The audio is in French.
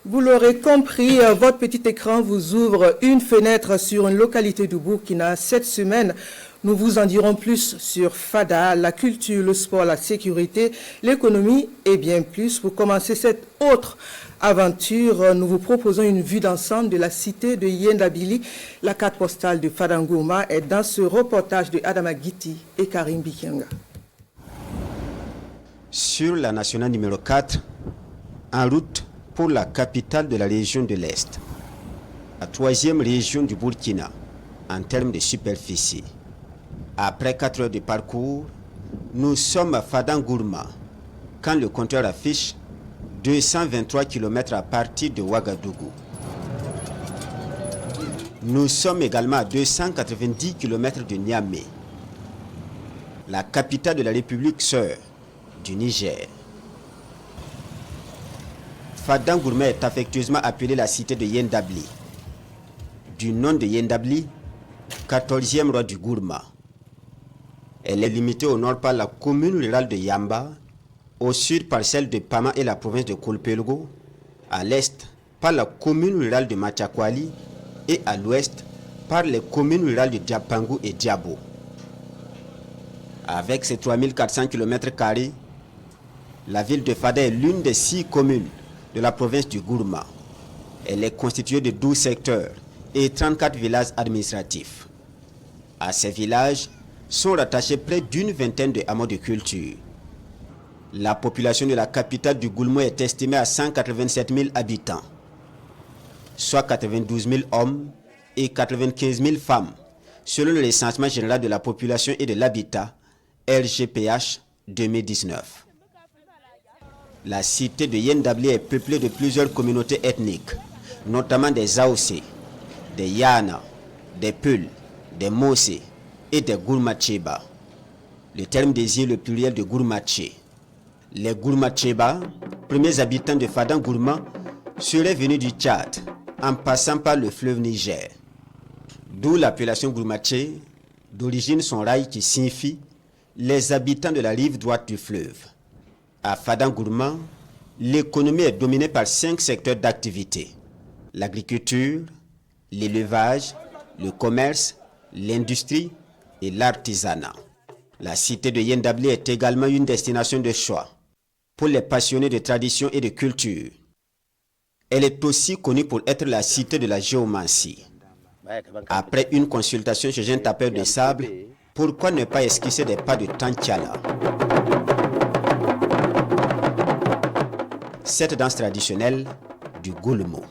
Vous l'aurez compris, votre petit écran vous ouvre une fenêtre sur une localité du Burkina. Cette semaine, nous vous en dirons plus sur FADA, la culture, le sport, la sécurité, l'économie et bien plus. Pour commencer cette autre aventure, nous vous proposons une vue d'ensemble de la cité de Yendabili. La carte postale de Fadangourma est dans ce reportage de Adama Giti et Karim Bikianga. Sur la nationale numéro 4, en route pour la capitale de la région de l'Est, la troisième région du Burkina en termes de superficie. Après 4 heures de parcours, nous sommes à Fadangourma quand le compteur affiche 223 km à partir de Ouagadougou. Nous sommes également à 290 km de Niamey, la capitale de la République sœur du Niger. Fadangourma est affectueusement appelée la cité de Yendabli, du nom de Yendabli, 14e roi du Gourma. Elle est limitée au nord par la commune rurale de Yamba, au sud par celle de Pama et la province de Kolpelgo, à l'est par la commune rurale de Machakwali et à l'ouest par les communes rurales de Diapangu et Diabo. Avec ses 3400 km², la ville de Fada est l'une des 6 communes de la province du Gourma. Elle est constituée de 12 secteurs et 34 villages administratifs. À ces villages sont rattachés près d'une vingtaine de hameaux de culture. La population de la capitale du Gourma est estimée à 187 000 habitants, soit 92 000 hommes et 95 000 femmes, selon le recensement général de la population et de l'habitat, RGPH 2019. La cité de Yendabli est peuplée de plusieurs communautés ethniques, notamment des Aoussé, des Yana, des Peul, des Mossé et des Gourmatcheba. Le terme désigne le pluriel de Gourmatché. Les Gourmatcheba, premiers habitants de Fadangourma, seraient venus du Tchad en passant par le fleuve Niger. D'où l'appellation Gourmatché, d'origine sonraï qui signifie les habitants de la rive droite du fleuve. À Fadangourma, l'économie est dominée par 5 secteurs d'activité: l'agriculture, l'élevage, le commerce, l'industrie et l'artisanat. La cité de Yendabli est également une destination de choix pour les passionnés de tradition et de culture. Elle est aussi connue pour être la cité de la géomancie. Après une consultation chez un tapeur de sable, pourquoi ne pas esquisser des pas de Tantiala? Cette danse traditionnelle du Goulmo.